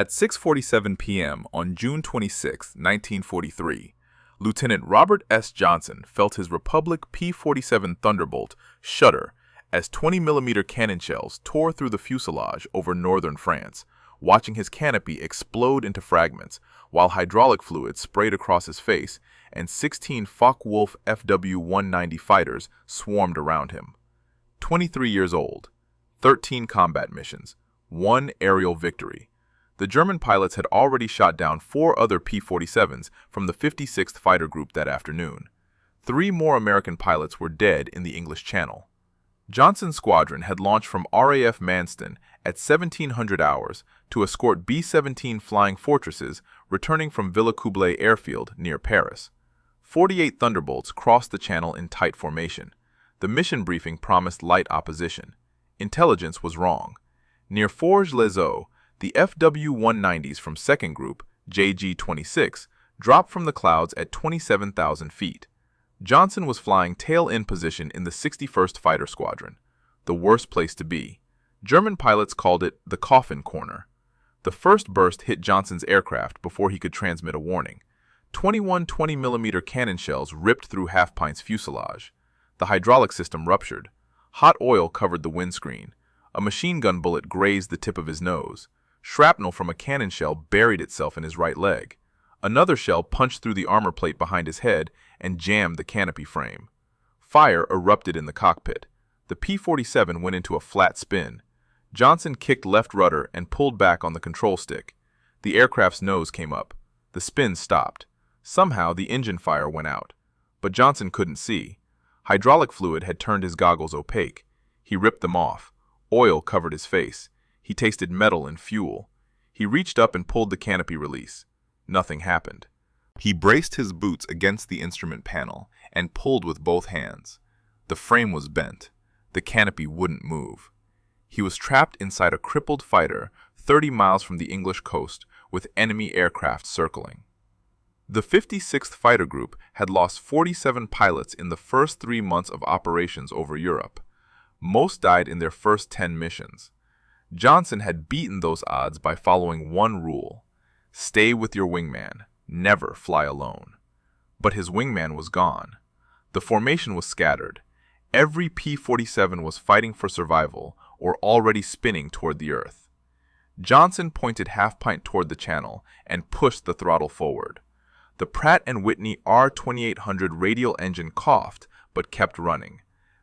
At 6:47 p.m. on June 26, 1943, Lieutenant Robert S. Johnson felt his Republic P-47 Thunderbolt shudder as 20mm cannon shells tore through the fuselage over northern France, watching his canopy explode into fragments, while hydraulic fluid sprayed across his face and 16 Focke-Wulf Fw 190 fighters swarmed around him. 23 years old, 13 combat missions, 1 aerial victory. The German pilots had already shot down 4 other P-47s from the 56th Fighter Group that afternoon. 3 more American pilots were dead in the English Channel. Johnson's squadron had launched from RAF Manston at 1700 hours to escort B-17 Flying Fortresses returning from Villers-Coublay airfield near Paris. 48 Thunderbolts crossed the channel in tight formation. The mission briefing promised light opposition. Intelligence was wrong. Near Forges-les-Eaux, the Fw-190s from 2nd Group, JG-26, dropped from the clouds at 27,000 feet. Johnson was flying tail-end position in the 61st Fighter Squadron, the worst place to be. German pilots called it the coffin corner. The first burst hit Johnson's aircraft before he could transmit a warning. 21 20mm cannon shells ripped through Pint's fuselage. The hydraulic system ruptured. Hot oil covered the windscreen. A machine gun bullet grazed the tip of his nose. Shrapnel from a cannon shell buried itself in his right leg. Another shell punched through the armor plate behind his head and jammed the canopy frame. Fire erupted in the cockpit. The P-47 went into a flat spin. Johnson kicked left rudder and pulled back on the control stick. The aircraft's nose came up. The spin stopped. Somehow the engine fire went out. But Johnson couldn't see. Hydraulic fluid had turned his goggles opaque. He ripped them off. Oil covered his face. He tasted metal and fuel. He reached up and pulled the canopy release. Nothing happened. He braced his boots against the instrument panel and pulled with both hands. The frame was bent. The canopy wouldn't move. He was trapped inside a crippled fighter 30 miles from the English coast with enemy aircraft circling. The 56th Fighter Group had lost 47 pilots in the first 3 months of operations over Europe. Most died in their first 10 missions. Johnson had beaten those odds by following one rule: stay with your wingman, never fly alone. But his wingman was gone. The formation was scattered. Every P-47 was fighting for survival or already spinning toward the earth. Johnson pointed Pint toward the channel and pushed the throttle forward. The Pratt Whitney R-2800 radial engine coughed but kept running.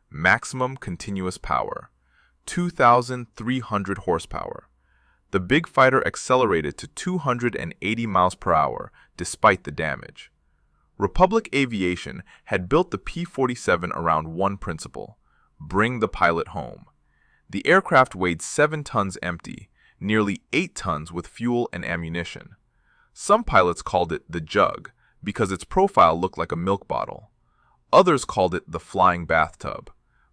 Maximum continuous power. 2,300 horsepower. The big fighter accelerated to 280 miles per hour despite the damage. Republic Aviation had built the P-47 around one principle: bring the pilot home. The aircraft weighed 7 tons empty, nearly 8 tons with fuel and ammunition. Some pilots called it the Jug because its profile looked like a milk bottle. Others called it the flying bathtub.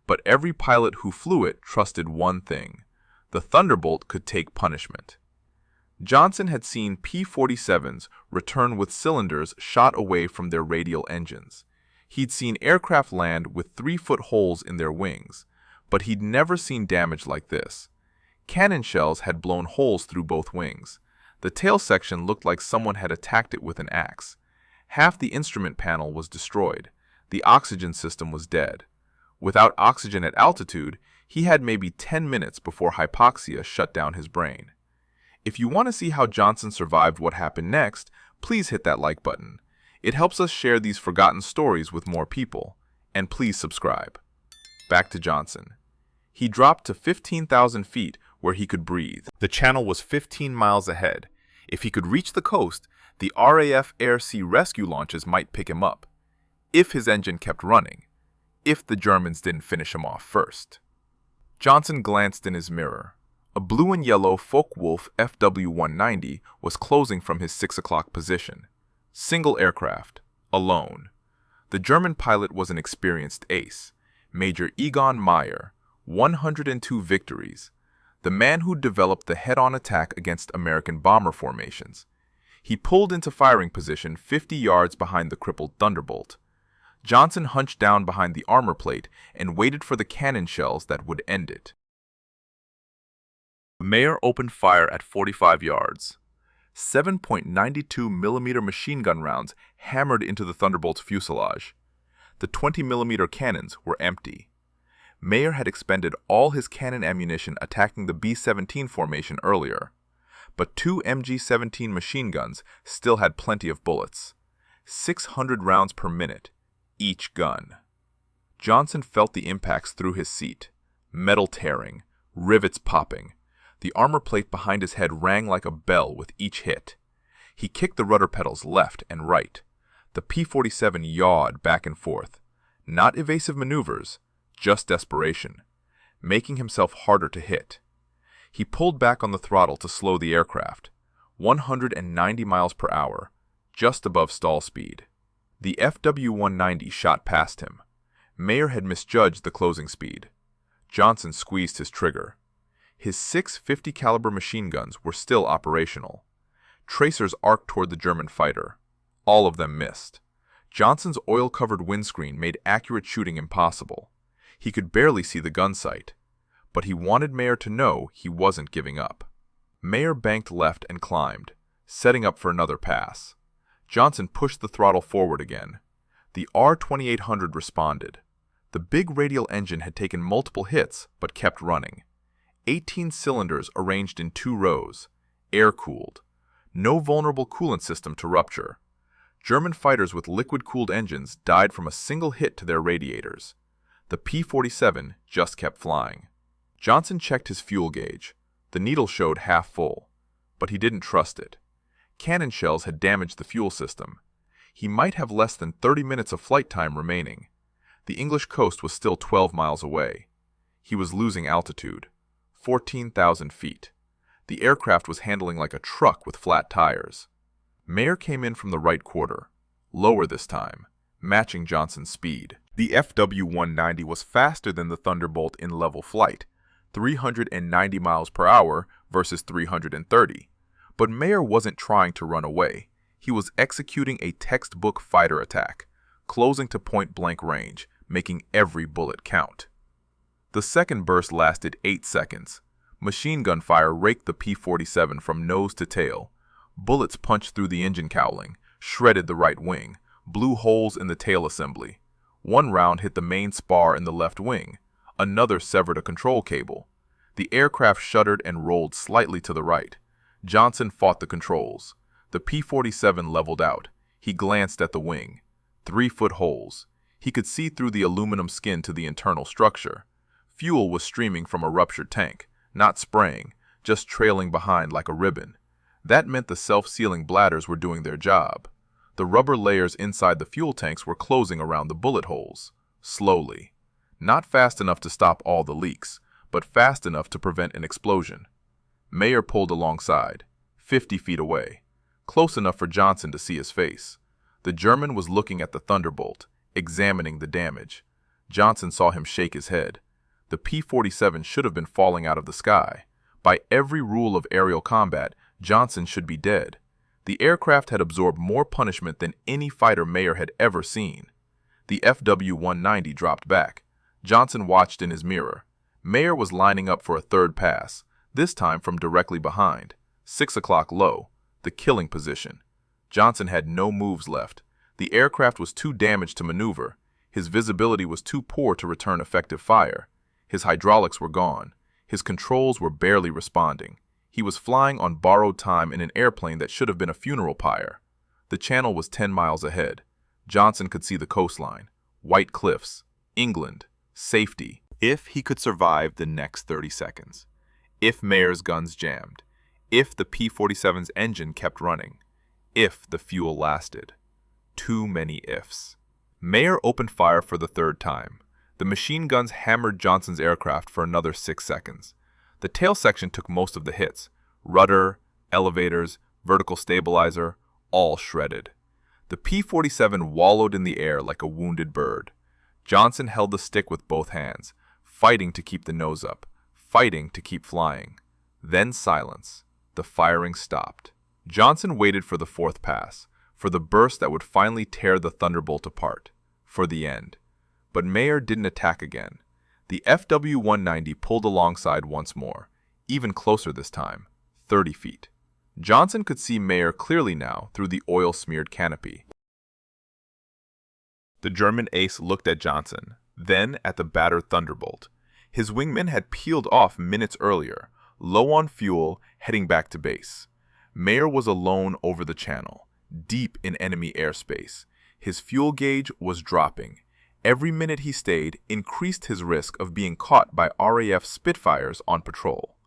But every pilot who flew it trusted one thing: the Thunderbolt could take punishment. Johnson had seen P-47s return with cylinders shot away from their radial engines. He'd seen aircraft land with 3-foot holes in their wings, but he'd never seen damage like this. Cannon shells had blown holes through both wings. The tail section looked like someone had attacked it with an axe. Half the instrument panel was destroyed. The oxygen system was dead. Without oxygen at altitude, he had maybe 10 minutes before hypoxia shut down his brain. If you want to see how Johnson survived what happened next, please hit that like button. It helps us share these forgotten stories with more people. And please subscribe. Back to Johnson. He dropped to 15,000 feet where he could breathe. The channel was 15 miles ahead. If he could reach the coast, the RAF Air-Sea rescue launches might pick him up. If his engine kept running. If the Germans didn't finish him off first. Johnson glanced in his mirror. A blue and yellow Focke-Wulf Fw 190 was closing from his 6 o'clock position. Single aircraft. Alone. The German pilot was an experienced ace. Major Egon Mayer. 102 victories. The man who developed the head-on attack against American bomber formations. He pulled into firing position 50 yards behind the crippled Thunderbolt. Johnson hunched down behind the armor plate and waited for the cannon shells that would end it. Mayer opened fire at 45 yards. 7.92mm machine gun rounds hammered into the Thunderbolt's fuselage. The 20mm cannons were empty. Mayer had expended all his cannon ammunition attacking the B-17 formation earlier, but two MG-17 machine guns still had plenty of bullets. 600 rounds per minute, each gun. Johnson felt the impacts through his seat, metal tearing, rivets popping. The armor plate behind his head rang like a bell with each hit. He kicked the rudder pedals left and right. The P-47 yawed back and forth. Not evasive maneuvers, just desperation, making himself harder to hit. He pulled back on the throttle to slow the aircraft, 190 miles per hour, just above stall speed. The Fw-190 shot past him. Mayer had misjudged the closing speed. Johnson squeezed his trigger. His 6.50 caliber machine guns were still operational. Tracers arced toward the German fighter. All of them missed. Johnson's oil-covered windscreen made accurate shooting impossible. He could barely see the gun sight, but he wanted Mayer to know he wasn't giving up. Mayer banked left and climbed, setting up for another pass. Johnson pushed the throttle forward again. The R-2800 responded. The big radial engine had taken multiple hits, but kept running. 18 cylinders arranged in 2 rows, air-cooled. No vulnerable coolant system to rupture. German fighters with liquid-cooled engines died from a single hit to their radiators. The P-47 just kept flying. Johnson checked his fuel gauge. The needle showed half full, but he didn't trust it. Cannon shells had damaged the fuel system. He might have less than 30 minutes of flight time remaining. The English coast was still 12 miles away. He was losing altitude, 14,000 feet. The aircraft was handling like a truck with flat tires. Mayer came in from the right quarter, lower this time, matching Johnson's speed. The Fw-190 was faster than the Thunderbolt in level flight, 390 miles per hour versus 330. But Mayer wasn't trying to run away. He was executing a textbook fighter attack, closing to point-blank range, making every bullet count. The second burst lasted 8 seconds. Machine gun fire raked the P-47 from nose to tail. Bullets punched through the engine cowling, shredded the right wing, blew holes in the tail assembly. One round hit the main spar in the left wing. Another severed a control cable. The aircraft shuddered and rolled slightly to the right. Johnson fought the controls. The P-47 leveled out. He glanced at the wing. 3-foot holes. He could see through the aluminum skin to the internal structure. Fuel was streaming from a ruptured tank, not spraying, just trailing behind like a ribbon. That meant the self-sealing bladders were doing their job. The rubber layers inside the fuel tanks were closing around the bullet holes, slowly. Not fast enough to stop all the leaks, but fast enough to prevent an explosion. Mayer pulled alongside, 50 feet away, close enough for Johnson to see his face. The German was looking at the Thunderbolt, examining the damage. Johnson saw him shake his head. The P-47 should have been falling out of the sky. By every rule of aerial combat, Johnson should be dead. The aircraft had absorbed more punishment than any fighter Mayer had ever seen. The Fw-190 dropped back. Johnson watched in his mirror. Mayer was lining up for a third pass, this time from directly behind. 6 o'clock low, the killing position. Johnson had no moves left. The aircraft was too damaged to maneuver. His visibility was too poor to return effective fire. His hydraulics were gone. His controls were barely responding. He was flying on borrowed time in an airplane that should have been a funeral pyre. The channel was 10 miles ahead. Johnson could see the coastline, white cliffs, England, safety. If he could survive the next 30 seconds. If Mayer's guns jammed. If the P-47's engine kept running. If the fuel lasted. Too many ifs. Mayer opened fire for the third time. The machine guns hammered Johnson's aircraft for another 6 seconds. The tail section took most of the hits. Rudder, elevators, vertical stabilizer, all shredded. The P-47 wallowed in the air like a wounded bird. Johnson held the stick with both hands, fighting to keep the nose up, fighting to keep flying. Then silence. The firing stopped. Johnson waited for the fourth pass, for the burst that would finally tear the Thunderbolt apart, for the end. But Mayer didn't attack again. The Fw-190 pulled alongside once more, even closer this time, 30 feet. Johnson could see Mayer clearly now through the oil-smeared canopy. The German ace looked at Johnson, then at the battered Thunderbolt. His wingman had peeled off minutes earlier, low on fuel, heading back to base. Mayer was alone over the channel, deep in enemy airspace. His fuel gauge was dropping. Every minute he stayed increased his risk of being caught by RAF Spitfires on patrol.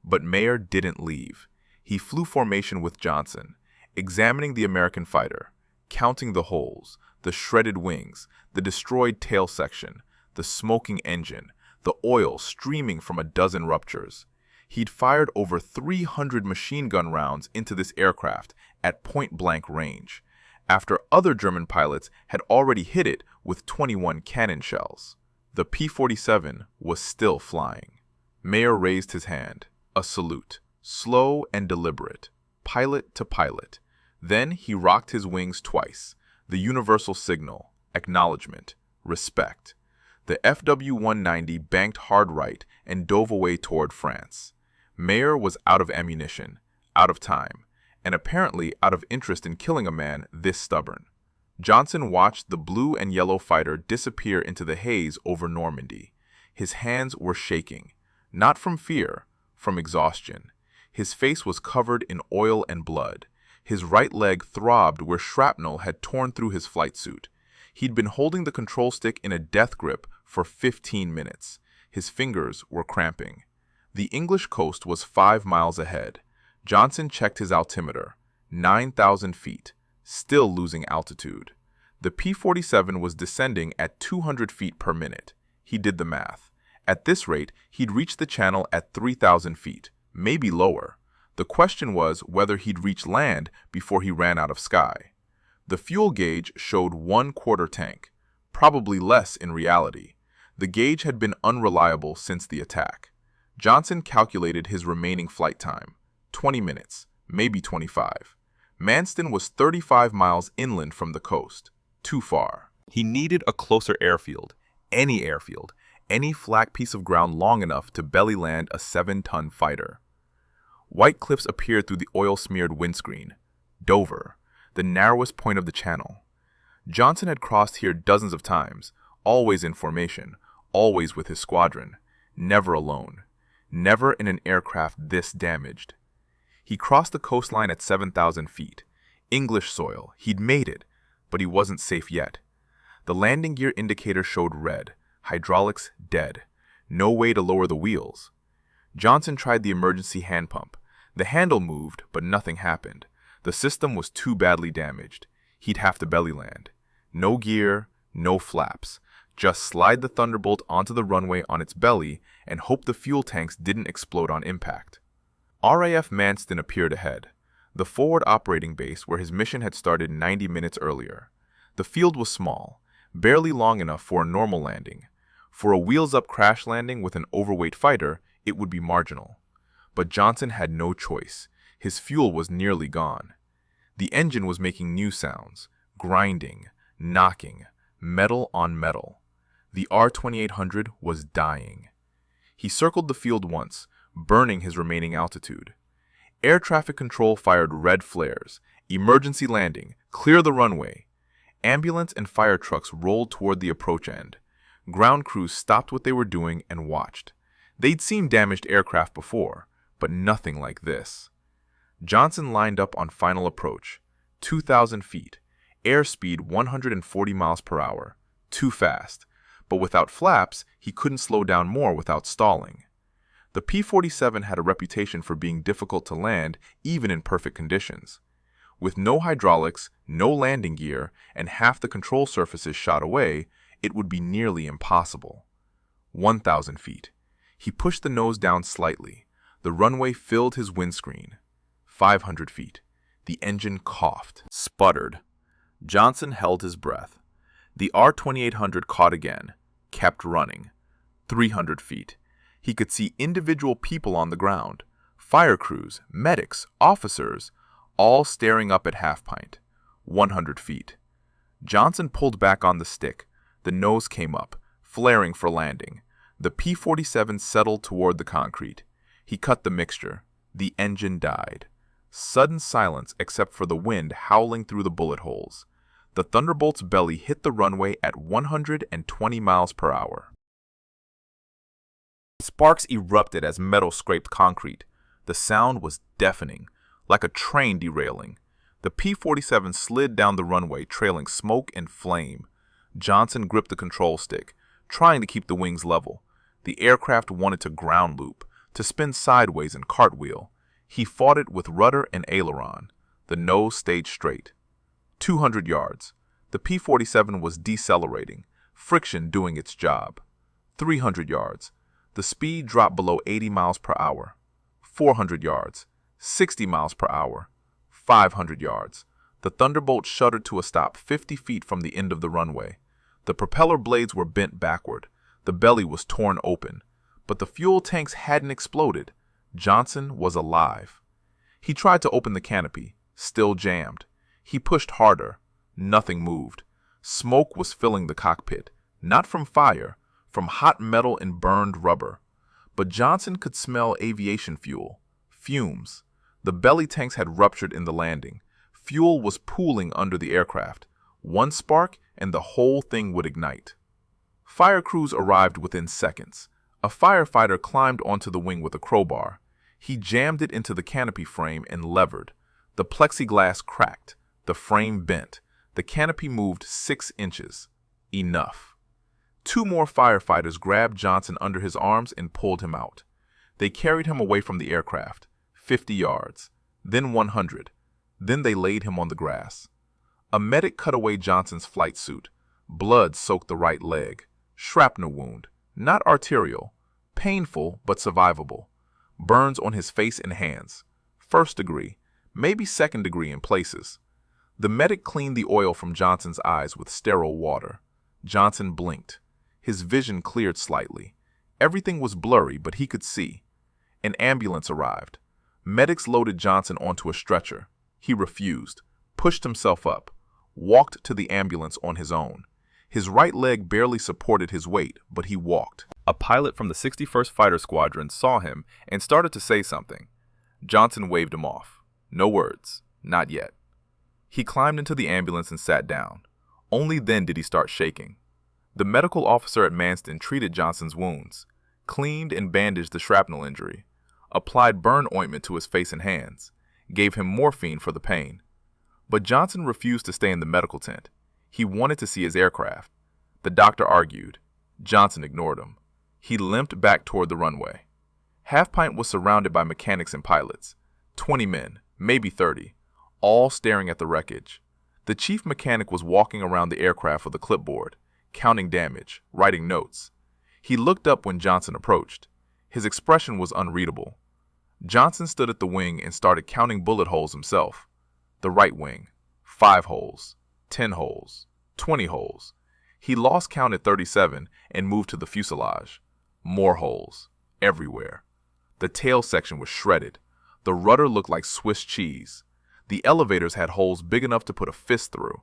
But Mayer didn't leave. He flew formation with Johnson, examining the American fighter, counting the holes, the shredded wings, the destroyed tail section, the smoking engine, the oil streaming from a dozen ruptures. He'd fired over 300 machine gun rounds into this aircraft at point-blank range, after other German pilots had already hit it with 21 cannon shells. The P-47 was still flying. Mayer raised his hand, a salute, slow and deliberate, pilot to pilot. Then he rocked his wings twice, the universal signal, acknowledgement, respect. The Fw-190 banked hard right and dove away toward France. Mayer was out of ammunition, out of time, and apparently out of interest in killing a man this stubborn. Johnson watched the blue and yellow fighter disappear into the haze over Normandy. His hands were shaking, not from fear, from exhaustion. His face was covered in oil and blood. His right leg throbbed where shrapnel had torn through his flight suit. He'd been holding the control stick in a death grip for 15 minutes. His fingers were cramping. The English coast was 5 miles ahead. Johnson checked his altimeter. 9,000 feet, still losing altitude. The P-47 was descending at 200 feet per minute. He did the math. At this rate, he'd reach the channel at 3,000 feet, maybe lower. The question was whether he'd reach land before he ran out of sky. The fuel gauge showed 1/4 tank, probably less in reality. The gauge had been unreliable since the attack. Johnson calculated his remaining flight time, 20 minutes, maybe 25. Manston was 35 miles inland from the coast, too far. He needed a closer airfield, any flat piece of ground long enough to belly land a 7-ton fighter. White cliffs appeared through the oil-smeared windscreen. Dover, the narrowest point of the channel. Johnson had crossed here dozens of times, always in formation, always with his squadron, never alone, never in an aircraft this damaged. He crossed the coastline at 7,000 feet. English soil, he'd made it, but he wasn't safe yet. The landing gear indicator showed red, hydraulics dead, no way to lower the wheels. Johnson tried the emergency hand pump. The handle moved, but nothing happened. The system was too badly damaged. He'd have to belly land. No gear, no flaps. Just slide the Thunderbolt onto the runway on its belly and hope the fuel tanks didn't explode on impact. RAF Manston appeared ahead, the forward operating base where his mission had started 90 minutes earlier. The field was small, barely long enough for a normal landing. For a wheels-up crash landing with an overweight fighter, it would be marginal. But Johnson had no choice. His fuel was nearly gone. The engine was making new sounds, grinding, knocking, metal on metal. The R-2800 was dying. He circled the field once, burning his remaining altitude. Air traffic control fired red flares. Emergency landing. Clear the runway. Ambulance and fire trucks rolled toward the approach end. Ground crews stopped what they were doing and watched. They'd seen damaged aircraft before, but nothing like this. Johnson lined up on final approach. 2,000 feet. Airspeed 140 miles per hour. Too fast. But without flaps, he couldn't slow down more without stalling. The P-47 had a reputation for being difficult to land even in perfect conditions. With no hydraulics, no landing gear, and half the control surfaces shot away, it would be nearly impossible. 1,000 feet. He pushed the nose down slightly. The runway filled his windscreen. 500 feet. The engine coughed, sputtered. Johnson held his breath. The R-2800 caught again, kept running. 300 feet. He could see individual people on the ground, fire crews, medics, officers, all staring up at Pint. 100 feet. Johnson pulled back on the stick. The nose came up, flaring for landing. The P-47 settled toward the concrete. He cut the mixture. The engine died. Sudden silence except for the wind howling through the bullet holes. The Thunderbolt's belly hit the runway at 120 miles per hour. Sparks erupted as metal scraped concrete. The sound was deafening, like a train derailing. The P-47 slid down the runway, trailing smoke and flame. Johnson gripped the control stick, trying to keep the wings level. The aircraft wanted to ground loop, to spin sideways and cartwheel. He fought it with rudder and aileron. The nose stayed straight. 200 yards. The P-47 was decelerating, friction doing its job. 300 yards. The speed dropped below 80 miles per hour. 400 yards. 60 miles per hour. 500 yards. The Thunderbolt shuddered to a stop 50 feet from the end of the runway. The propeller blades were bent backward. The belly was torn open. But the fuel tanks hadn't exploded. Johnson was alive. He tried to open the canopy, still jammed. He pushed harder. Nothing moved. Smoke was filling the cockpit, not from fire, from hot metal and burned rubber. But Johnson could smell aviation fuel, fumes. The belly tanks had ruptured in the landing. Fuel was pooling under the aircraft. One spark and the whole thing would ignite. Fire crews arrived within seconds. A firefighter climbed onto the wing with a crowbar. He jammed it into the canopy frame and levered. The plexiglass cracked. The frame bent. The canopy moved 6 inches. Enough. 2 more firefighters grabbed Johnson under his arms and pulled him out. They carried him away from the aircraft, 50 yards, then 100. Then they laid him on the grass. A medic cut away Johnson's flight suit. Blood soaked the right leg. Shrapnel wound, not arterial. Painful, but survivable. Burns on his face and hands. 1st degree, maybe 2nd degree in places. The medic cleaned the oil from Johnson's eyes with sterile water. Johnson blinked. His vision cleared slightly. Everything was blurry, but he could see. An ambulance arrived. Medics loaded Johnson onto a stretcher. He refused, pushed himself up, walked to the ambulance on his own. His right leg barely supported his weight, but he walked. A pilot from the 61st Fighter Squadron saw him and started to say something. Johnson waved him off. No words. Not yet. He climbed into the ambulance and sat down. Only then did he start shaking. The medical officer at Manston treated Johnson's wounds, cleaned and bandaged the shrapnel injury, applied burn ointment to his face and hands, gave him morphine for the pain. But Johnson refused to stay in the medical tent. He wanted to see his aircraft. The doctor argued. Johnson ignored him. He limped back toward the runway. Pint was surrounded by mechanics and pilots. 20 men, maybe 30, all staring at the wreckage. The chief mechanic was walking around the aircraft with a clipboard, counting damage, writing notes. He looked up when Johnson approached. His expression was unreadable. Johnson stood at the wing and started counting bullet holes himself. The right wing, 5 holes, 10 holes, 20 holes. He lost count at 37 and moved to the fuselage. More holes, everywhere. The tail section was shredded. The rudder looked like Swiss cheese. The elevators had holes big enough to put a fist through.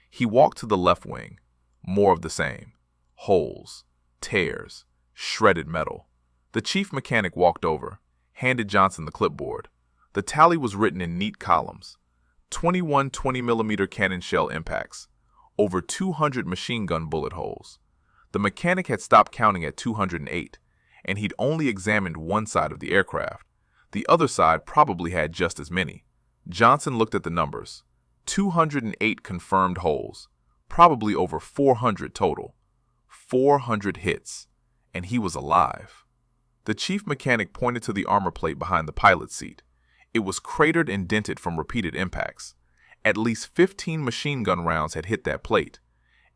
He walked to the left wing. More of the same. Holes, tears, shredded metal. The chief mechanic walked over, handed Johnson the clipboard. The tally was written in neat columns. 21 20mm cannon shell impacts. Over 200 machine gun bullet holes. The mechanic had stopped counting at 208, and he'd only examined one side of the aircraft. The other side probably had just as many. Johnson looked at the numbers. 208 confirmed holes. Probably over 400 total. 400 hits. And he was alive. The chief mechanic pointed to the armor plate behind the pilot's seat. It was cratered and dented from repeated impacts. At least 15 machine gun rounds had hit that plate.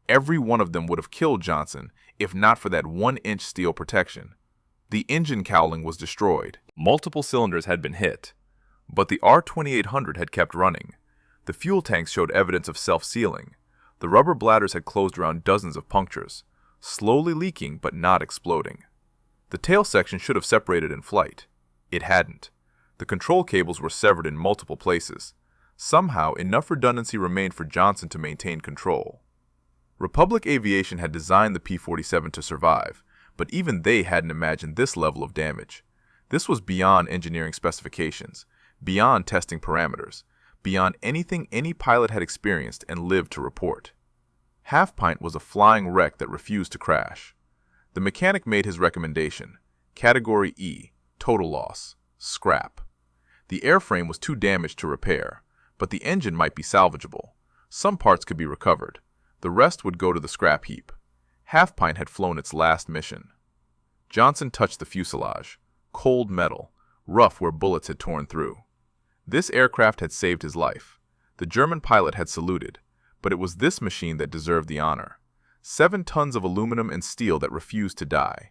Every one of them would have killed Johnson if not for that 1-inch steel protection. The engine cowling was destroyed. Multiple cylinders had been hit. But the R-2800 had kept running. The fuel tanks showed evidence of self-sealing. The rubber bladders had closed around dozens of punctures, slowly leaking but not exploding. The tail section should have separated in flight. It hadn't. The control cables were severed in multiple places. Somehow, enough redundancy remained for Johnson to maintain control. Republic Aviation had designed the P-47 to survive, but even they hadn't imagined this level of damage. This was beyond engineering specifications, beyond testing parameters, beyond anything any pilot had experienced and lived to report. Pint was a flying wreck that refused to crash. The mechanic made his recommendation: Category E, total loss, scrap. The airframe was too damaged to repair, but the engine might be salvageable. Some parts could be recovered. The rest would go to the scrap heap. Pint had flown its last mission. Johnson touched the fuselage. Cold metal, rough where bullets had torn through. This aircraft had saved his life. The German pilot had saluted, but it was this machine that deserved the honor. 7 tons of aluminum and steel that refused to die.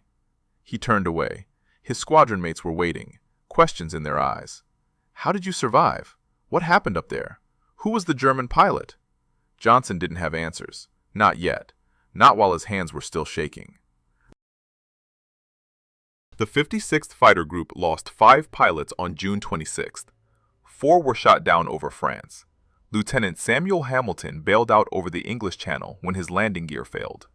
He turned away. His squadron mates were waiting, questions in their eyes. How did you survive? What happened up there? Who was the German pilot? Johnson didn't have answers. Not yet. Not while his hands were still shaking. The 56th Fighter Group lost 5 pilots on June 26th. 4 were shot down over France. Lieutenant Samuel Hamilton bailed out over the English Channel when his landing gear failed.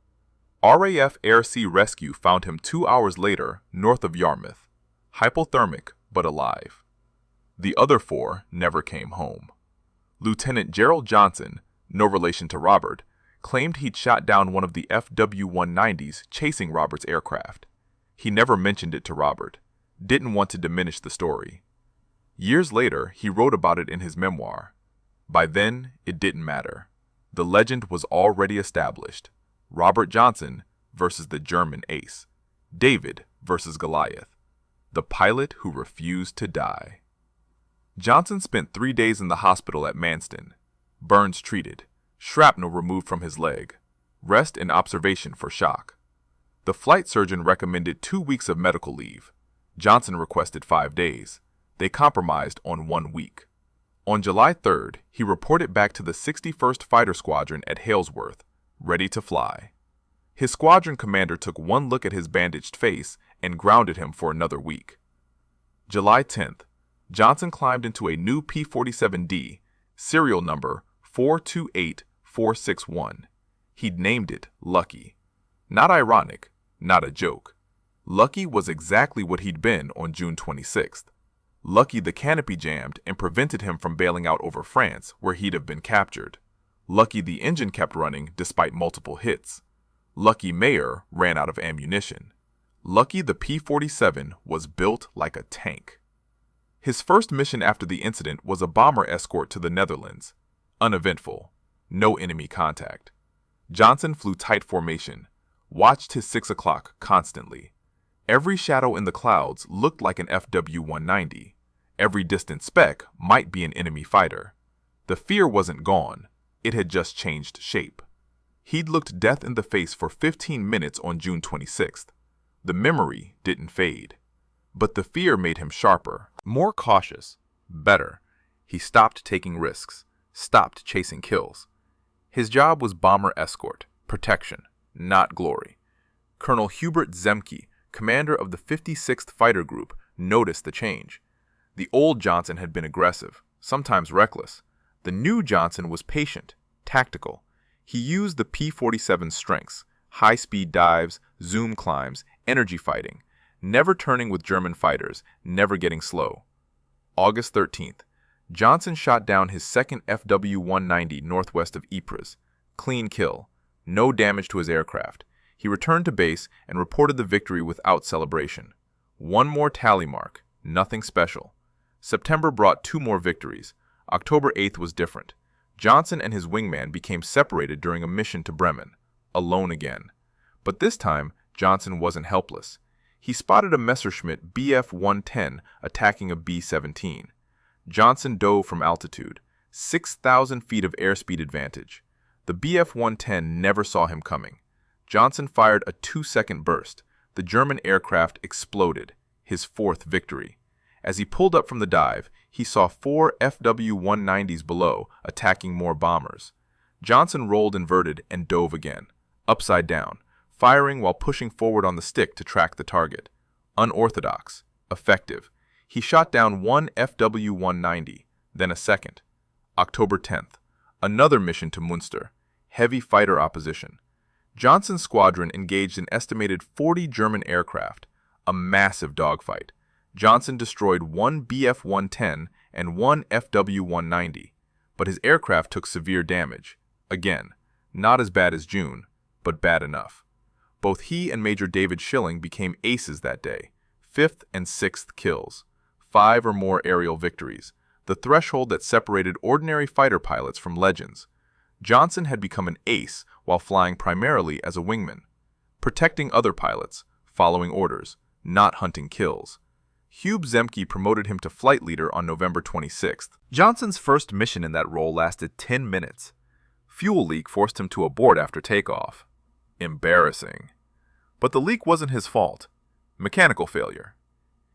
RAF Air Sea Rescue found him 2 hours later north of Yarmouth, hypothermic but alive. The other 4 never came home. Lieutenant Gerald Johnson, no relation to Robert, claimed he'd shot down one of the Fw-190s chasing Robert's aircraft. He never mentioned it to Robert, didn't want to diminish the story. Years later, he wrote about it in his memoir. By then, it didn't matter. The legend was already established. Robert Johnson versus the German ace. David versus Goliath. The pilot who refused to die. Johnson spent 3 days in the hospital at Manston. Burns treated. Shrapnel removed from his leg. Rest and observation for shock. The flight surgeon recommended 2 weeks of medical leave. Johnson requested 5 days. They compromised on 1 week. On July 3rd, he reported back to the 61st Fighter Squadron at Halesworth, ready to fly. His squadron commander took one look at his bandaged face and grounded him for another week. July 10th, Johnson climbed into a new P-47D, serial number 428461. He'd named it Lucky. Not ironic, not a joke. Lucky was exactly what he'd been on June 26th. Lucky the Canopy jammed and prevented him from bailing out over France, where he'd have been captured. Lucky the engine kept running despite multiple hits. Lucky Mayer ran out of ammunition. Lucky the P-47 was built like a tank. His first mission after the incident was a bomber escort to the Netherlands. Uneventful. No enemy contact. Johnson flew tight formation. Watched his 6 o'clock constantly. Every shadow in the clouds looked like an Fw-190. Every distant speck might be an enemy fighter. The fear wasn't gone. It had just changed shape. He'd looked death in the face for 15 minutes on June 26th. The memory didn't fade. But the fear made him sharper, more cautious, better. He stopped taking risks, stopped chasing kills. His job was bomber escort, protection, not glory. Colonel Hubert Zemke, commander of the 56th Fighter Group, noticed the change. The old Johnson had been aggressive, sometimes reckless. The new Johnson was patient, tactical. He used the P-47's strengths, high-speed dives, zoom climbs, energy fighting, never turning with German fighters, never getting slow. August 13th, Johnson shot down his second Fw-190 northwest of Ypres. Clean kill. No damage to his aircraft. He returned to base and reported the victory without celebration. 1 more tally mark, nothing special. September brought 2 more victories. October 8th was different. Johnson and his wingman became separated during a mission to Bremen, alone again. But this time, Johnson wasn't helpless. He spotted a Messerschmitt Bf-110 attacking a B-17. Johnson dove from altitude, 6,000 feet of airspeed advantage. The Bf-110 never saw him coming. Johnson fired a 2-second burst. The German aircraft exploded, his 4th victory. As he pulled up from the dive, he saw 4 Fw-190s below, attacking more bombers. Johnson rolled inverted and dove again, upside down, firing while pushing forward on the stick to track the target. Unorthodox, effective. He shot down 1 Fw-190, then a second. October 10th, another mission to Münster, heavy fighter opposition. Johnson's squadron engaged an estimated 40 German aircraft, a massive dogfight. Johnson destroyed 1 Bf-110 and one Fw-190, but his aircraft took severe damage. Again, not as bad as June, but bad enough. Both he and Major David Schilling became aces that day, 5th and 6th kills, 5 or more aerial victories, the threshold that separated ordinary fighter pilots from legends. Johnson had become an ace while flying primarily as a wingman, protecting other pilots, following orders, not hunting kills. Hugh Zemke promoted him to flight leader on November 26th. Johnson's first mission in that role lasted 10 minutes. Fuel leak forced him to abort after takeoff. Embarrassing. But the leak wasn't his fault. Mechanical failure.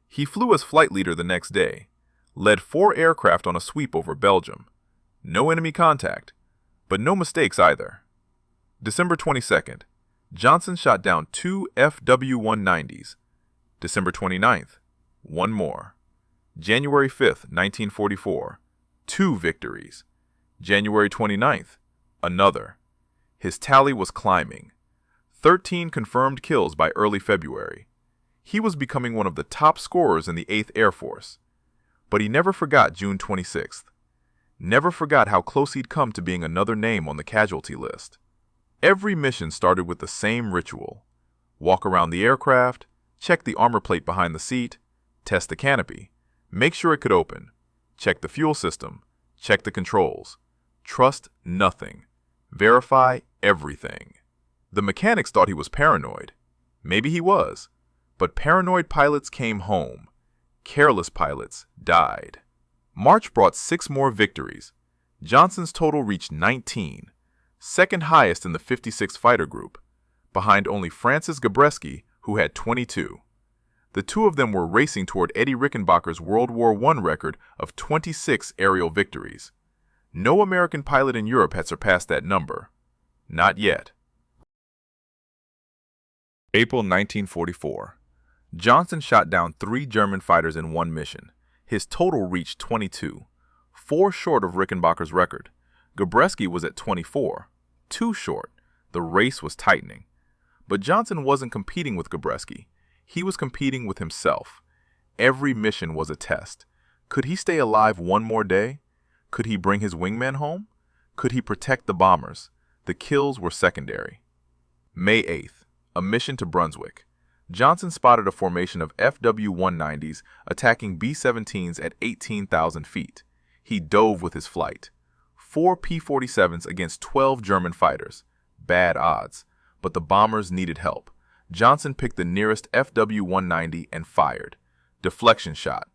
He flew as flight leader the next day, led 4 aircraft on a sweep over Belgium. No enemy contact, but no mistakes either. December 22nd, Johnson shot down 2 Fw-190s. December 29th, 1 more. January 5th, 1944, 2 victories. January 29th, another. His tally was climbing. 13 confirmed kills by early February. He was becoming one of the top scorers in the 8th Air Force. But he never forgot June 26th. Never forgot how close he'd come to being another name on the casualty list. Every mission started with the same ritual. Walk around the aircraft, check the armor plate behind the seat, test the canopy, make sure it could open, check the fuel system, check the controls. Trust nothing. Verify everything. The mechanics thought he was paranoid. Maybe he was. But paranoid pilots came home. Careless pilots died. March brought 6 more victories. Johnson's total reached 19, second highest in the 56 fighter group, behind only Francis Gabreski, who had 22. The two of them were racing toward Eddie Rickenbacker's World War I record of 26 aerial victories. No American pilot in Europe had surpassed that number. Not yet. April 1944. Johnson shot down 3 German fighters in one mission. His total reached 22, 4 short of Rickenbacker's record. Gabreski was at 24, 2 short. The race was tightening. But Johnson wasn't competing with Gabreski. He was competing with himself. Every mission was a test. Could he stay alive one more day? Could he bring his wingman home? Could he protect the bombers? The kills were secondary. May 8th, a mission to Brunswick. Johnson spotted a formation of Fw-190s attacking B-17s at 18,000 feet. He dove with his flight. 4 P-47s against 12 German fighters. Bad odds, but the bombers needed help. Johnson picked the nearest Fw-190 and fired. Deflection shot,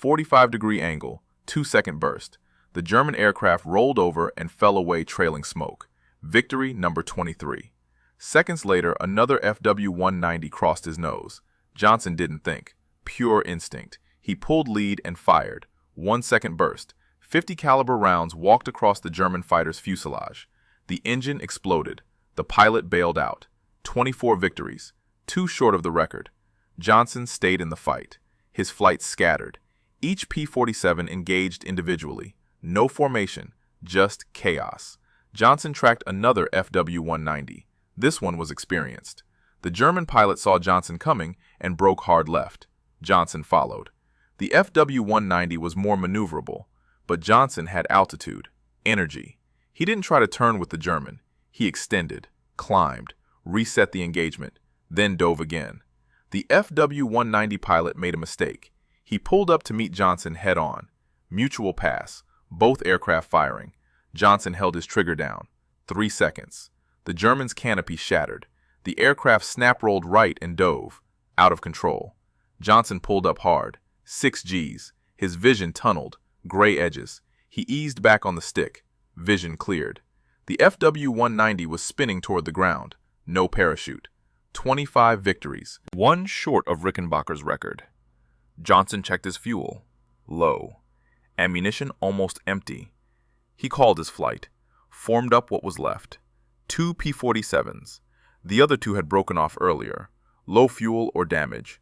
45-degree angle, 2-second burst. The German aircraft rolled over and fell away trailing smoke. Victory number 23. Seconds later, another Fw-190 crossed his nose. Johnson didn't think. Pure instinct. He pulled lead and fired. 1-second burst. 50 caliber rounds walked across the German fighter's fuselage. The engine exploded. The pilot bailed out. 24 victories, 2 short of the record. Johnson stayed in the fight. His flight scattered. Each P-47 engaged individually. No formation, just chaos. Johnson tracked another Fw-190. This one was experienced. The German pilot saw Johnson coming and broke hard left. Johnson followed. The Fw-190 was more maneuverable, but Johnson had altitude, energy. He didn't try to turn with the German. He extended, climbed, reset the engagement, then dove again. The Fw-190 pilot made a mistake. He pulled up to meet Johnson head-on. Mutual pass, both aircraft firing. Johnson held his trigger down. 3 seconds. The German's canopy shattered. The aircraft snap-rolled right and dove. Out of control. Johnson pulled up hard. 6 Gs. His vision tunneled. Gray edges. He eased back on the stick. Vision cleared. The Fw-190 was spinning toward the ground. No parachute. 25 victories. 1 short of Rickenbacker's record. Johnson checked his fuel. Low. Ammunition almost empty. He called his flight. Formed up what was left. 2 P-47s. The other 2 had broken off earlier. Low fuel or damage.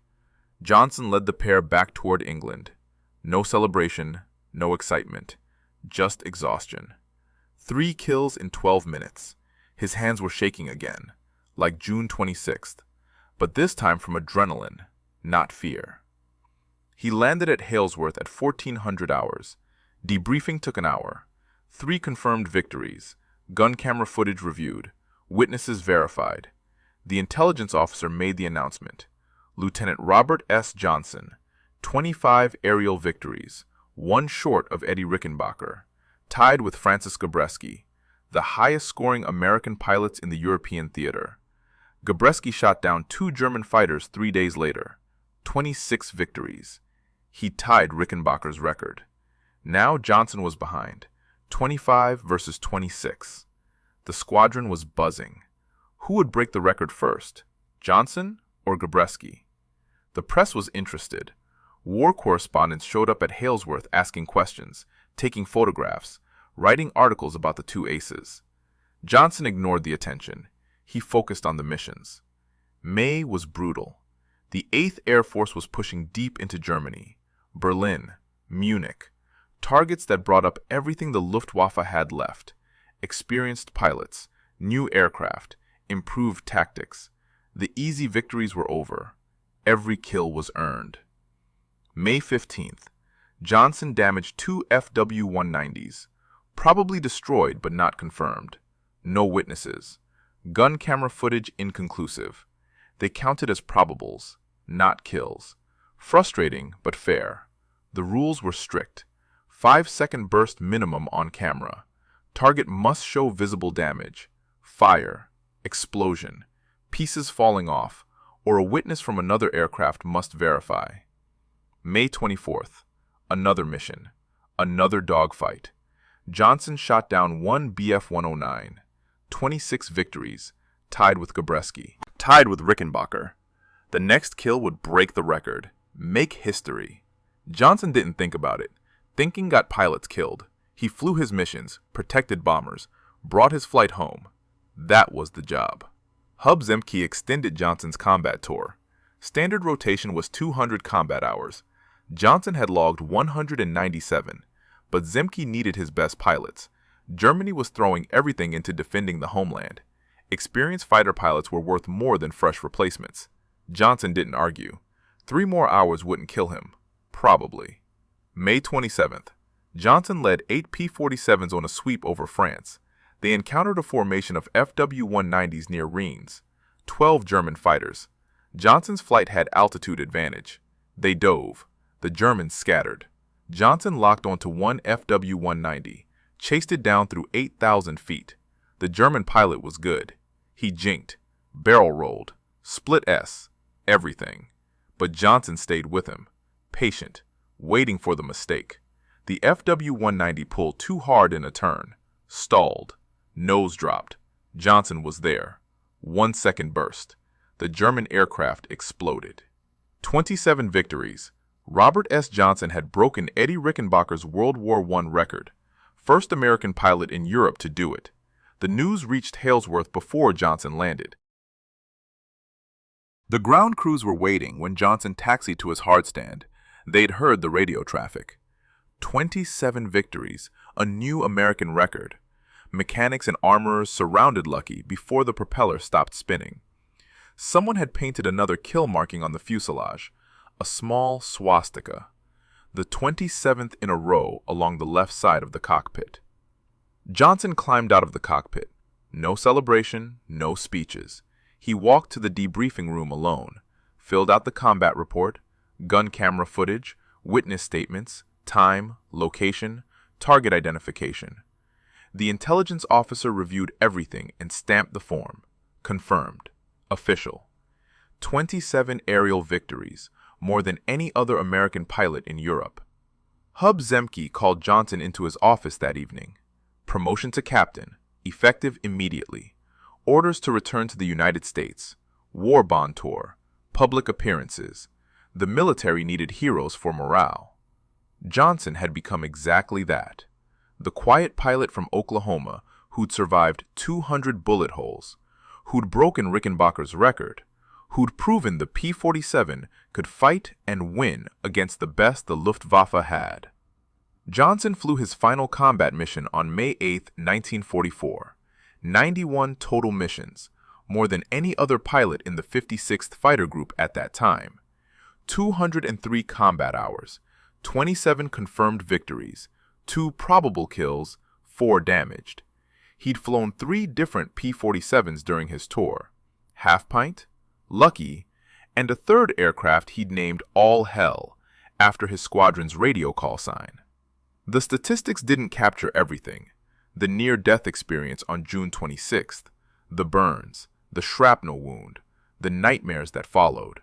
Johnson led the pair back toward England. No celebration, no excitement. Just exhaustion. 3 kills in 12 minutes. His hands were shaking again, like June 26th, but this time from adrenaline, not fear. He landed at Halesworth at 1400 hours. Debriefing took an hour. 3 confirmed victories. Gun camera footage reviewed. Witnesses verified. The intelligence officer made the announcement. Lieutenant Robert S. Johnson, 25 aerial victories, 1 short of Eddie Rickenbacker, tied with Francis Gabreski, the highest-scoring American pilots in the European theater. Gabreski shot down 2 German fighters 3 days later. 26 victories. He tied Rickenbacker's record. Now Johnson was behind, 25 versus 26. The squadron was buzzing. Who would break the record first, Johnson or Gabreski? The press was interested. War correspondents showed up at Halesworth asking questions, taking photographs, writing articles about the 2 aces. Johnson ignored the attention. He focused on the missions. May was brutal. The 8th Air Force was pushing deep into Germany, Berlin, Munich, targets that brought up everything the Luftwaffe had left: experienced pilots, new aircraft, improved tactics. The easy victories were over. Every kill was earned. May 15th, Johnson damaged 2 Fw-190s, probably destroyed but not confirmed. No witnesses. Gun camera footage inconclusive. They counted as probables, not kills. Frustrating but fair. The rules were strict. 5-second burst minimum on camera. Target must show visible damage. Fire, explosion, pieces falling off, or a witness from another aircraft must verify. May 24th, another mission, another dogfight. Johnson shot down 1 Bf-109, 26 victories, tied with Gabreski, tied with Rickenbacker. The next kill would break the record, make history. Johnson didn't think about it. Thinking got pilots killed. He flew his missions, protected bombers, brought his flight home. That was the job. Hub Zemke extended Johnson's combat tour. Standard rotation was 200 combat hours. Johnson had logged 197, but Zemke needed his best pilots. Germany was throwing everything into defending the homeland. Experienced fighter pilots were worth more than fresh replacements. Johnson didn't argue. 3 more hours wouldn't kill him. Probably. May 27th. Johnson led 8 P-47s on a sweep over France. They encountered a formation of Fw-190s near Reims. 12 German fighters. Johnson's flight had altitude advantage. They dove. The Germans scattered. Johnson locked onto 1 Fw-190, chased it down through 8,000 feet. The German pilot was good. He jinked, barrel rolled, split S, everything. But Johnson stayed with him, patient, waiting for the mistake. The Fw-190 pulled too hard in a turn, stalled, nose dropped. Johnson was there. 1 second burst. The German aircraft exploded. 27 victories. Robert S. Johnson had broken Eddie Rickenbacker's World War I record, first American pilot in Europe to do it. The news reached Halesworth before Johnson landed. The ground crews were waiting when Johnson taxied to his hardstand. They'd heard the radio traffic. 27 victories, a new American record. Mechanics and armorers surrounded Lucky before the propeller stopped spinning. Someone had painted another kill marking on the fuselage, a small swastika, the 27th in a row along the left side of the cockpit. Johnson climbed out of the cockpit. No celebration, no speeches. He walked to the debriefing room alone, filled out the combat report, gun camera footage, witness statements, time, location, target identification. The intelligence officer reviewed everything and stamped the form. Confirmed. Official. 27 aerial victories, more than any other American pilot in Europe. Hub Zemke called Johnson into his office that evening. Promotion to captain, effective immediately. Orders to return to the United States. War bond tour. Public appearances. The military needed heroes for morale. Johnson had become exactly that. The quiet pilot from Oklahoma who'd survived 200 bullet holes, who'd broken Rickenbacker's record, who'd proven the P-47 could fight and win against the best the Luftwaffe had. Johnson flew his final combat mission on May 8, 1944. 91 total missions, more than any other pilot in the 56th Fighter Group at that time. 203 combat hours, 27 confirmed victories, 2 probable kills, 4 damaged. He'd flown 3 different P-47s during his tour, Pint, Lucky, and a third aircraft he'd named All Hell, after his squadron's radio call sign. The statistics didn't capture everything. The near-death experience on June 26th, the burns, the shrapnel wound, the nightmares that followed,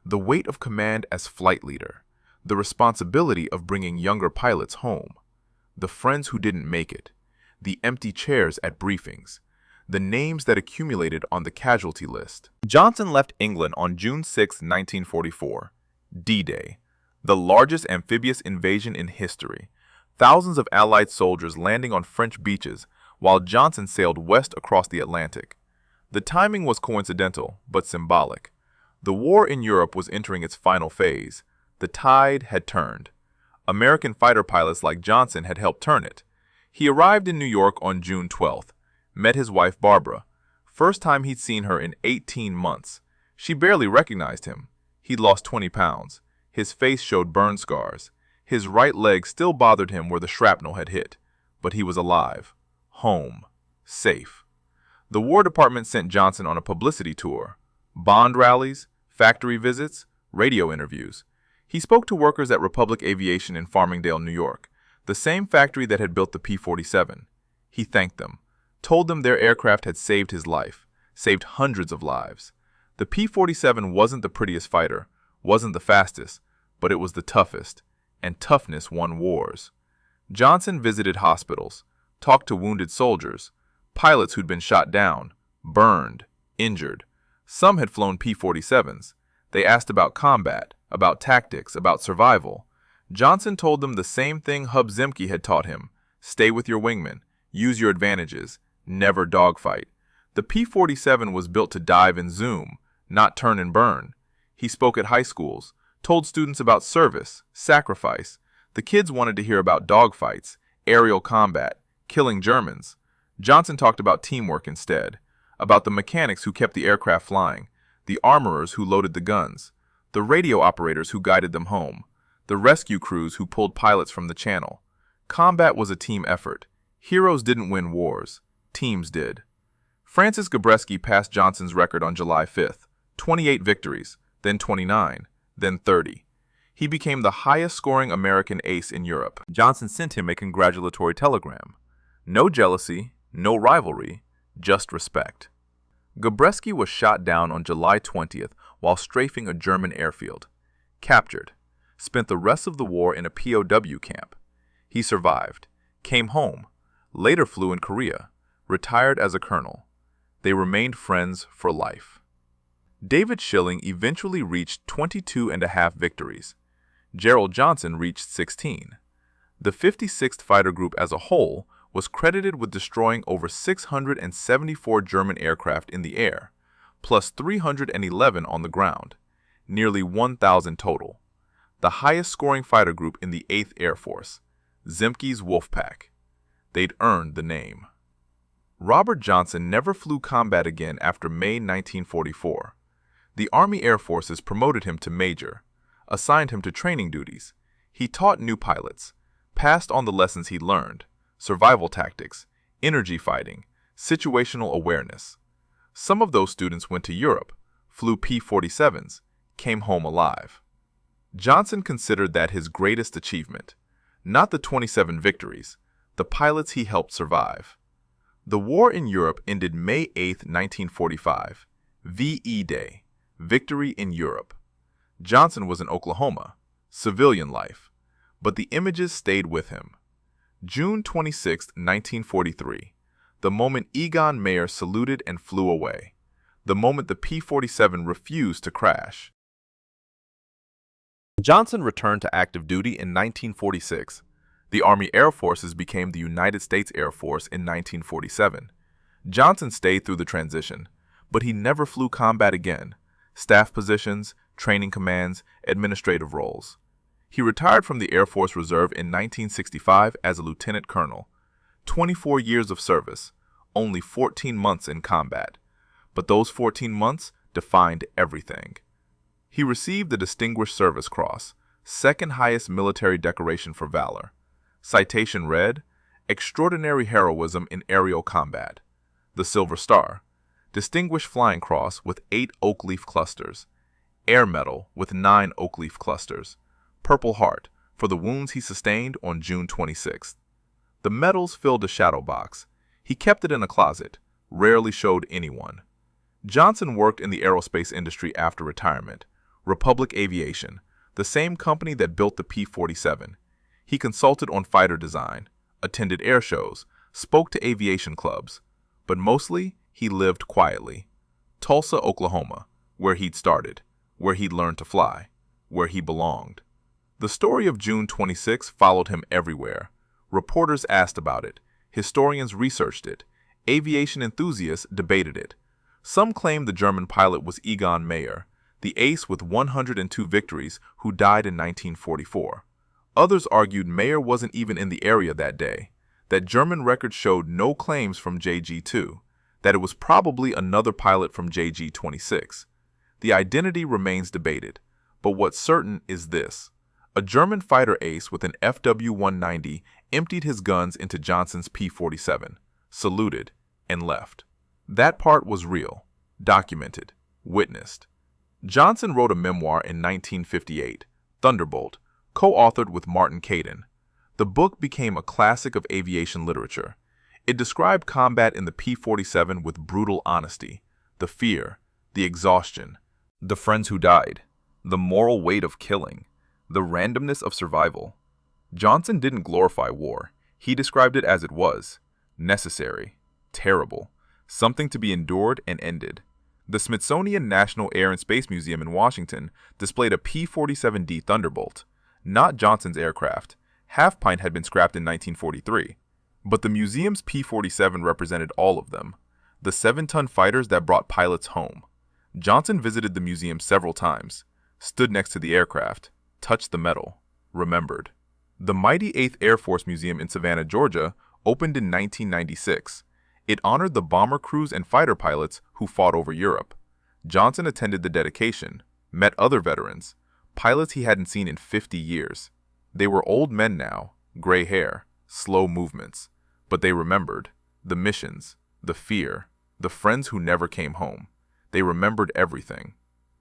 the weight of command as flight leader, the responsibility of bringing younger pilots home, the friends who didn't make it, the empty chairs at briefings, the names that accumulated on the casualty list. Johnson left England on June 6, 1944. D-Day, the largest amphibious invasion in history. Thousands of Allied soldiers landing on French beaches while Johnson sailed west across the Atlantic. The timing was coincidental, but symbolic. The war in Europe was entering its final phase. The tide had turned. American fighter pilots like Johnson had helped turn it. He arrived in New York on June 12th, met his wife Barbara. First time he'd seen her in 18 months. She barely recognized him. He'd lost 20 pounds. His face showed burn scars. His right leg still bothered him where the shrapnel had hit. But he was alive. Home. Safe. The War Department sent Johnson on a publicity tour. Bond rallies, factory visits, radio interviews. He spoke to workers at Republic Aviation in Farmingdale, New York, the same factory that had built the P-47. He thanked them, told them their aircraft had saved his life, saved hundreds of lives. The P-47 wasn't the prettiest fighter, wasn't the fastest, but it was the toughest, and toughness won wars. Johnson visited hospitals, talked to wounded soldiers, pilots who'd been shot down, burned, injured. Some had flown P-47s. They asked about combat, about tactics, about survival. Johnson told them the same thing Hub Zemke had taught him. Stay with your wingmen. Use your advantages. Never dogfight. The P-47 was built to dive and zoom, not turn and burn. He spoke at high schools, told students about service, sacrifice. The kids wanted to hear about dogfights, aerial combat, killing Germans. Johnson talked about teamwork instead, about the mechanics who kept the aircraft flying, the armorers who loaded the guns, the radio operators who guided them home, the rescue crews who pulled pilots from the channel. Combat was a team effort. Heroes didn't win wars. Teams did. Francis Gabreski passed Johnson's record on July 5th, 28 victories, then 29, then 30. He became the highest-scoring American ace in Europe. Johnson sent him a congratulatory telegram. No jealousy, no rivalry, just respect. Gabreski was shot down on July 20th while strafing a German airfield. Captured. Spent the rest of the war in a POW camp. He survived. Came home. Later flew in Korea. Retired as a colonel. They remained friends for life. David Schilling eventually reached 22.5 victories. Gerald Johnson reached 16. The 56th Fighter Group as a whole was credited with destroying over 674 German aircraft in the air, plus 311 on the ground, nearly 1,000 total. The highest-scoring fighter group in the 8th Air Force, Zemke's Wolfpack. They'd earned the name. Robert Johnson never flew combat again after May 1944. The Army Air Forces promoted him to major, assigned him to training duties. He taught new pilots, passed on the lessons he learned, survival tactics, energy fighting, situational awareness. Some of those students went to Europe, flew P-47s, came home alive. Johnson considered that his greatest achievement, not the 27 victories, the pilots he helped survive. The war in Europe ended May 8, 1945, VE Day, Victory in Europe. Johnson was in Oklahoma, civilian life, but the images stayed with him. June 26, 1943, the moment Egon Mayer saluted and flew away, the moment the P-47 refused to crash. Johnson returned to active duty in 1946. The Army Air Forces became the United States Air Force in 1947. Johnson stayed through the transition, but he never flew combat again. Staff positions, training commands, administrative roles. He retired from the Air Force Reserve in 1965 as a lieutenant colonel. 24 years of service, only 14 months in combat. But those 14 months defined everything. He received the Distinguished Service Cross, second highest military decoration for valor. Citation read, Extraordinary Heroism in Aerial Combat. The Silver Star, Distinguished Flying Cross with 8 oak leaf clusters. Air Medal with 9 oak leaf clusters. Purple Heart for the wounds he sustained on June 26th. The medals filled a shadow box. He kept it in a closet, rarely showed anyone. Johnson worked in the aerospace industry after retirement. Republic Aviation, the same company that built the P-47. He consulted on fighter design, attended air shows, spoke to aviation clubs, but mostly he lived quietly. Tulsa, Oklahoma, where he'd started, where he'd learned to fly, where he belonged. The story of June 26 followed him everywhere. Reporters asked about it, historians researched it, aviation enthusiasts debated it. Some claimed the German pilot was Egon Mayer, the ace with 102 victories who died in 1944. Others argued Mayer wasn't even in the area that day, that German records showed no claims from JG-2, that it was probably another pilot from JG-26. The identity remains debated, but what's certain is this. A German fighter ace with an Fw-190 emptied his guns into Johnson's P-47, saluted, and left. That part was real, documented, witnessed. Johnson wrote a memoir in 1958, Thunderbolt, co-authored with Martin Caidin. The book became a classic of aviation literature. It described combat in the P-47 with brutal honesty, the fear, the exhaustion, the friends who died, the moral weight of killing, the randomness of survival. Johnson didn't glorify war. He described it as it was, necessary, terrible, something to be endured and ended. The Smithsonian National Air and Space Museum in Washington displayed a P-47D Thunderbolt, not Johnson's aircraft. Half Pint had been scrapped in 1943. But the museum's P-47 represented all of them, the 7-ton fighters that brought pilots home. Johnson visited the museum several times, stood next to the aircraft, touched the metal, remembered. The mighty 8th Air Force Museum in Savannah, Georgia, opened in 1996. It honored the bomber crews and fighter pilots who fought over Europe. Johnson attended the dedication, met other veterans, pilots he hadn't seen in 50 years. They were old men now, gray hair, slow movements, but they remembered the missions, the fear, the friends who never came home. They remembered everything.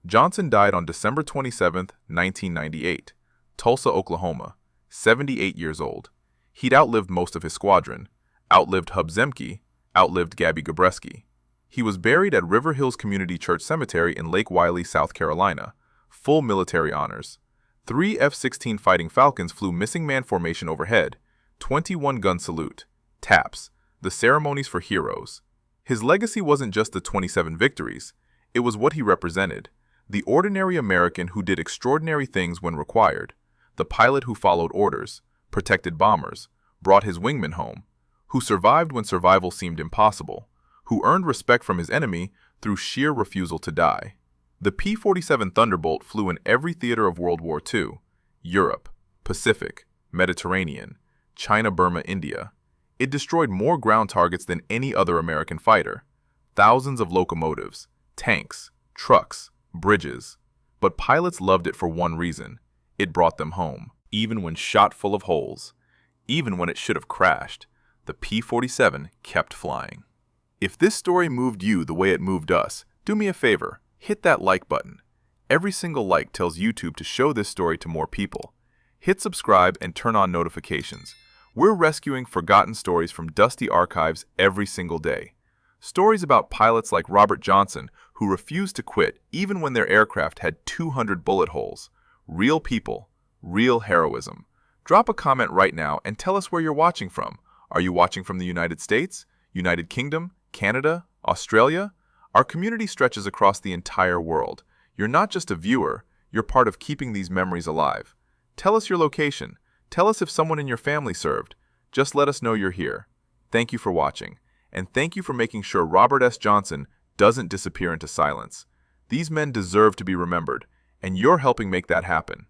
Johnson died on December 27, 1998, Tulsa, Oklahoma, 78 years old. He'd outlived most of his squadron, outlived Hub Zemke, outlived Gabby Gabreski. He was buried at River Hills Community Church Cemetery in Lake Wylie, South Carolina, full military honors. 3 F-16 Fighting Falcons flew missing man formation overhead, 21-gun salute, taps, the ceremonies for heroes. His legacy wasn't just the 27 victories, it was what he represented. The ordinary American who did extraordinary things when required, the pilot who followed orders, protected bombers, brought his wingmen home, who survived when survival seemed impossible, who earned respect from his enemy through sheer refusal to die. The P-47 Thunderbolt flew in every theater of World War II, Europe, Pacific, Mediterranean, China, Burma, India. It destroyed more ground targets than any other American fighter. Thousands of locomotives, tanks, trucks, bridges. But pilots loved it for one reason. It brought them home. Even when shot full of holes, even when it should have crashed, the P-47 kept flying. If this story moved you the way it moved us, do me a favor, hit that like button. Every single like tells YouTube to show this story to more people. Hit subscribe and turn on notifications. We're rescuing forgotten stories from dusty archives every single day. Stories about pilots like Robert Johnson who refused to quit even when their aircraft had 200 bullet holes. Real people, real heroism. Drop a comment right now and tell us where you're watching from. Are you watching from the United States, United Kingdom, Canada, Australia? Our community stretches across the entire world. You're not just a viewer, you're part of keeping these memories alive. Tell us your location. Tell us if someone in your family served. Just let us know you're here. Thank you for watching. And thank you for making sure Robert S. Johnson doesn't disappear into silence. These men deserve to be remembered, and you're helping make that happen.